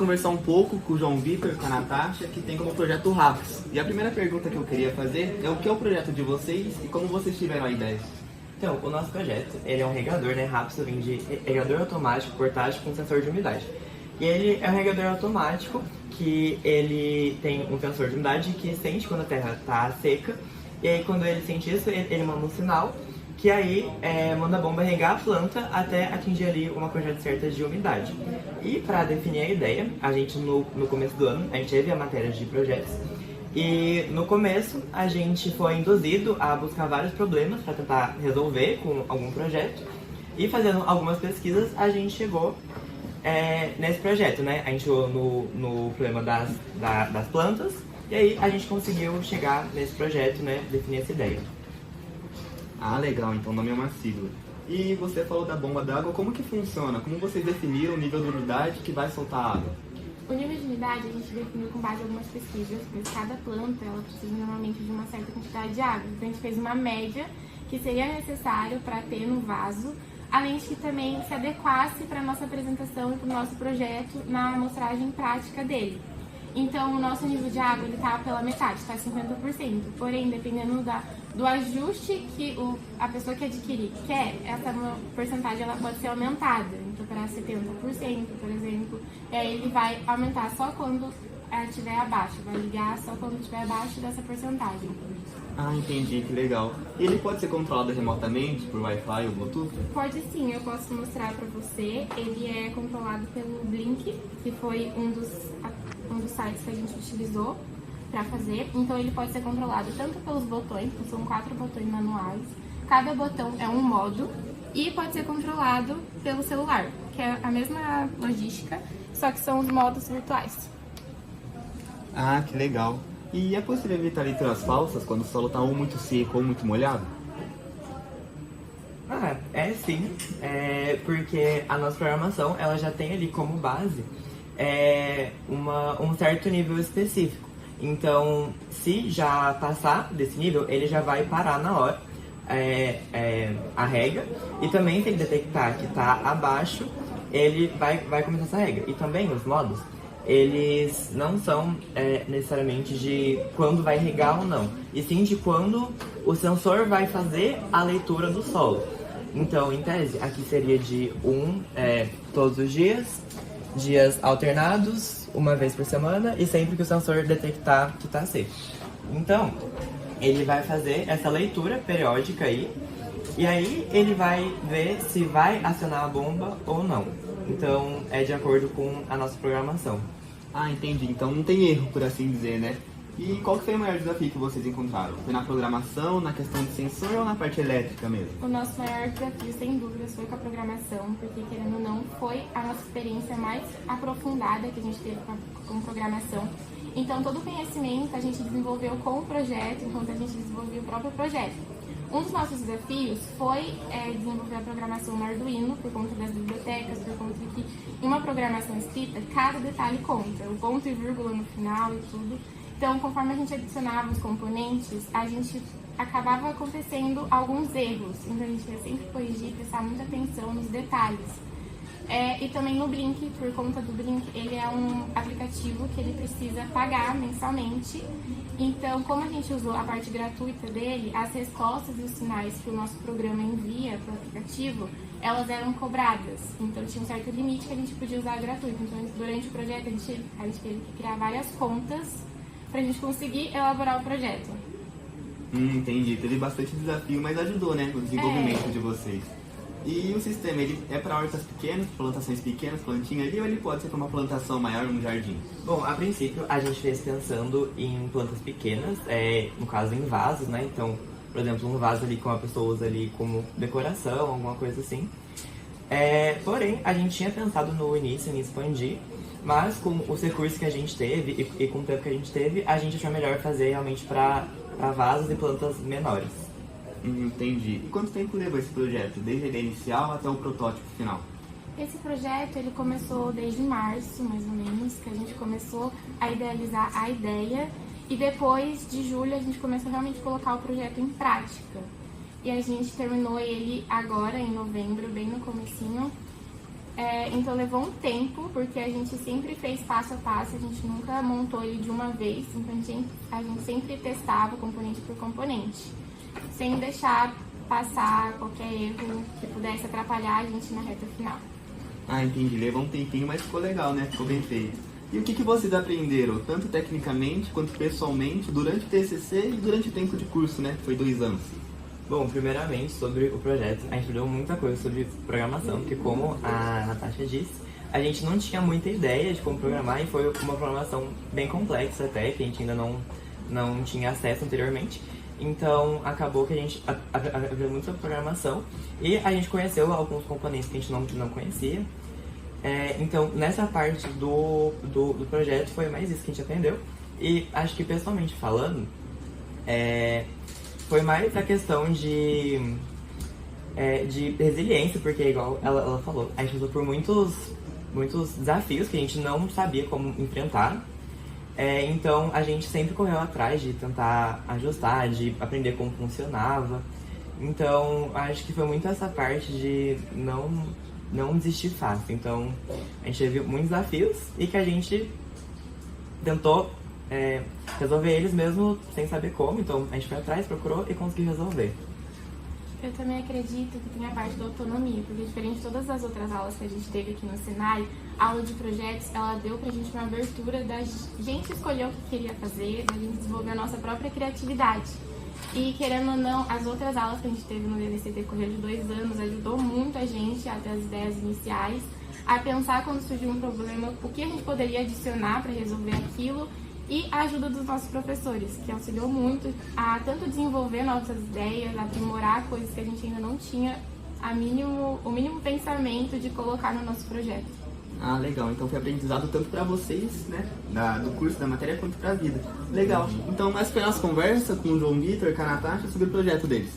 conversar um pouco com o João Vitor e com a Natasha, que tem como projeto o RAPS. E a primeira pergunta que eu queria fazer é o que é o projeto de vocês e como vocês tiveram a ideia? Então, o nosso projeto, ele é um regador, né? RAPS vem de regador automático portátil com sensor de umidade. E ele é um regador automático que ele tem um sensor de umidade que sente quando a terra está seca. E aí, quando ele sente isso, ele manda um sinal que aí manda a bomba regar a planta até atingir ali uma quantidade certa de umidade. E para definir a ideia, a gente no começo do ano, a gente teve a matéria de projetos. E no começo a gente foi induzido a buscar vários problemas para tentar resolver com algum projeto. E fazendo algumas pesquisas a gente chegou nesse projeto, né? A gente chegou no problema das plantas e aí a gente conseguiu chegar nesse projeto, né? Definir essa ideia. Ah, legal, então o nome é uma sigla. E você falou da bomba d'água, como que funciona? Como vocês definiram o nível de umidade que vai soltar a água? O nível de umidade a gente definiu com base em algumas pesquisas, pois cada planta ela precisa normalmente de uma certa quantidade de água. Então a gente fez uma média que seria necessário para ter no vaso, além de que também se adequasse para a nossa apresentação e para o nosso projeto na amostragem prática dele. Então, o nosso nível de água está pela metade, está 50%. Porém, dependendo do ajuste que a pessoa que adquirir quer, essa porcentagem ela pode ser aumentada. Então, para 70%, por exemplo. E aí, ele vai aumentar só quando estiver abaixo. Vai ligar só quando estiver abaixo dessa porcentagem. Ah, entendi, que legal. E ele pode ser controlado remotamente por Wi-Fi ou Bluetooth? Pode sim, eu posso mostrar para você. Ele é controlado pelo Blink, que foi um dos sites que a gente utilizou para fazer. Então ele pode ser controlado tanto pelos botões, que são 4 botões manuais. Cada botão é um modo e pode ser controlado pelo celular, que é a mesma logística, só que são os modos virtuais. Ah, que legal. E é possível evitar leituras falsas quando o solo está ou muito seco ou muito molhado? É sim, porque a nossa programação ela já tem ali como base um certo nível específico. Então, se já passar desse nível, ele já vai parar na hora a regra. E também, se ele detectar que está abaixo, ele vai começar essa regra. E também os modos, eles não são necessariamente de quando vai regar ou não, e sim de quando o sensor vai fazer a leitura do solo. Então, em tese, aqui seria de todos os dias alternados, uma vez por semana, e sempre que o sensor detectar que está seco. Então, ele vai fazer essa leitura periódica aí, e aí ele vai ver se vai acionar a bomba ou não. Então, é de acordo com a nossa programação. Ah, entendi. Então não tem erro, por assim dizer, né? E qual que foi o maior desafio que vocês encontraram? Foi na programação, na questão de sensor ou na parte elétrica mesmo? O nosso maior desafio, sem dúvidas, foi com a programação, porque, querendo ou não, foi a nossa experiência mais aprofundada que a gente teve com programação. Então, todo o conhecimento a gente desenvolveu com o projeto, enquanto a gente desenvolvia o próprio projeto. Um dos nossos desafios foi desenvolver a programação no Arduino, por conta das bibliotecas, por conta que em uma programação escrita, cada detalhe conta, o ponto e vírgula no final e tudo. Então, conforme a gente adicionava os componentes, a gente acabava acontecendo alguns erros. Então, a gente ia sempre corrigir, prestar muita atenção nos detalhes. E também no Blink, por conta do Blink, ele é um aplicativo que ele precisa pagar mensalmente. Então, como a gente usou a parte gratuita dele, as respostas e os sinais que o nosso programa envia para o aplicativo, elas eram cobradas. Então, tinha um certo limite que a gente podia usar gratuito. Então, durante o projeto, a gente teve que criar várias contas para a gente conseguir elaborar o projeto. Entendi. Teve bastante desafio, mas ajudou, né, no desenvolvimento de vocês. E o sistema, ele é para hortas pequenas, plantações pequenas, plantinha ali, ou ele pode ser para uma plantação maior num jardim? Bom, a princípio a gente fez pensando em plantas pequenas, no caso em vasos, né? Então, por exemplo, um vaso ali que uma pessoa usa ali como decoração, alguma coisa assim. Porém, a gente tinha pensado no início em expandir, mas com os recursos que a gente teve e com o tempo que a gente teve, a gente achou melhor fazer realmente para vasos e plantas menores. Entendi. E quanto tempo levou esse projeto, desde a ideia inicial até o protótipo final? Esse projeto ele começou desde março, mais ou menos, que a gente começou a idealizar a ideia, e depois de julho a gente começou realmente a colocar o projeto em prática. E a gente terminou ele agora, em novembro, bem no comecinho. Então levou um tempo, porque a gente sempre fez passo a passo, a gente nunca montou ele de uma vez, então a gente sempre testava componente por componente, sem deixar passar qualquer erro que pudesse atrapalhar a gente na reta final. Ah, entendi. Levou um tempinho, mas ficou legal, né? Ficou bem feito. E o que vocês aprenderam, tanto tecnicamente quanto pessoalmente, durante o TCC e durante o tempo de curso, né? Foi 2 anos. Bom, primeiramente, sobre o projeto, a gente estudou muita coisa sobre programação, porque como a Natasha disse, a gente não tinha muita ideia de como programar e foi uma programação bem complexa até, que a gente ainda não tinha acesso anteriormente. Então, acabou que a gente aprendeu muito sobre programação e a gente conheceu alguns componentes que a gente não conhecia. Então, nessa parte do projeto, foi mais isso que a gente aprendeu. E acho que, pessoalmente falando, foi mais a questão de resiliência, porque, igual ela falou, a gente passou por muitos desafios que a gente não sabia como enfrentar. Então, a gente sempre correu atrás de tentar ajustar, de aprender como funcionava. Então, acho que foi muito essa parte de não desistir fácil. Então, a gente teve muitos desafios e que a gente tentou resolver eles mesmo sem saber como. Então, a gente foi atrás, procurou e conseguiu resolver. Eu também acredito que tem a parte da autonomia, porque diferente de todas as outras aulas que a gente teve aqui no Senai, a aula de projetos, ela deu pra gente uma abertura da gente escolher o que queria fazer, da gente desenvolver a nossa própria criatividade. E querendo ou não, as outras aulas que a gente teve no DDC decorrer de 2 anos ajudou muito a gente a ter as ideias iniciais, a pensar quando surgiu um problema, o que a gente poderia adicionar para resolver aquilo, e a ajuda dos nossos professores, que auxiliou muito a tanto desenvolver nossas ideias, aprimorar coisas que a gente ainda não tinha o mínimo pensamento de colocar no nosso projeto. Ah, legal. Então foi aprendizado tanto para vocês, né, do curso, da matéria, quanto para a vida. Legal. Então essa foi a nossa conversa com o João Vitor e com a Natasha sobre o projeto deles.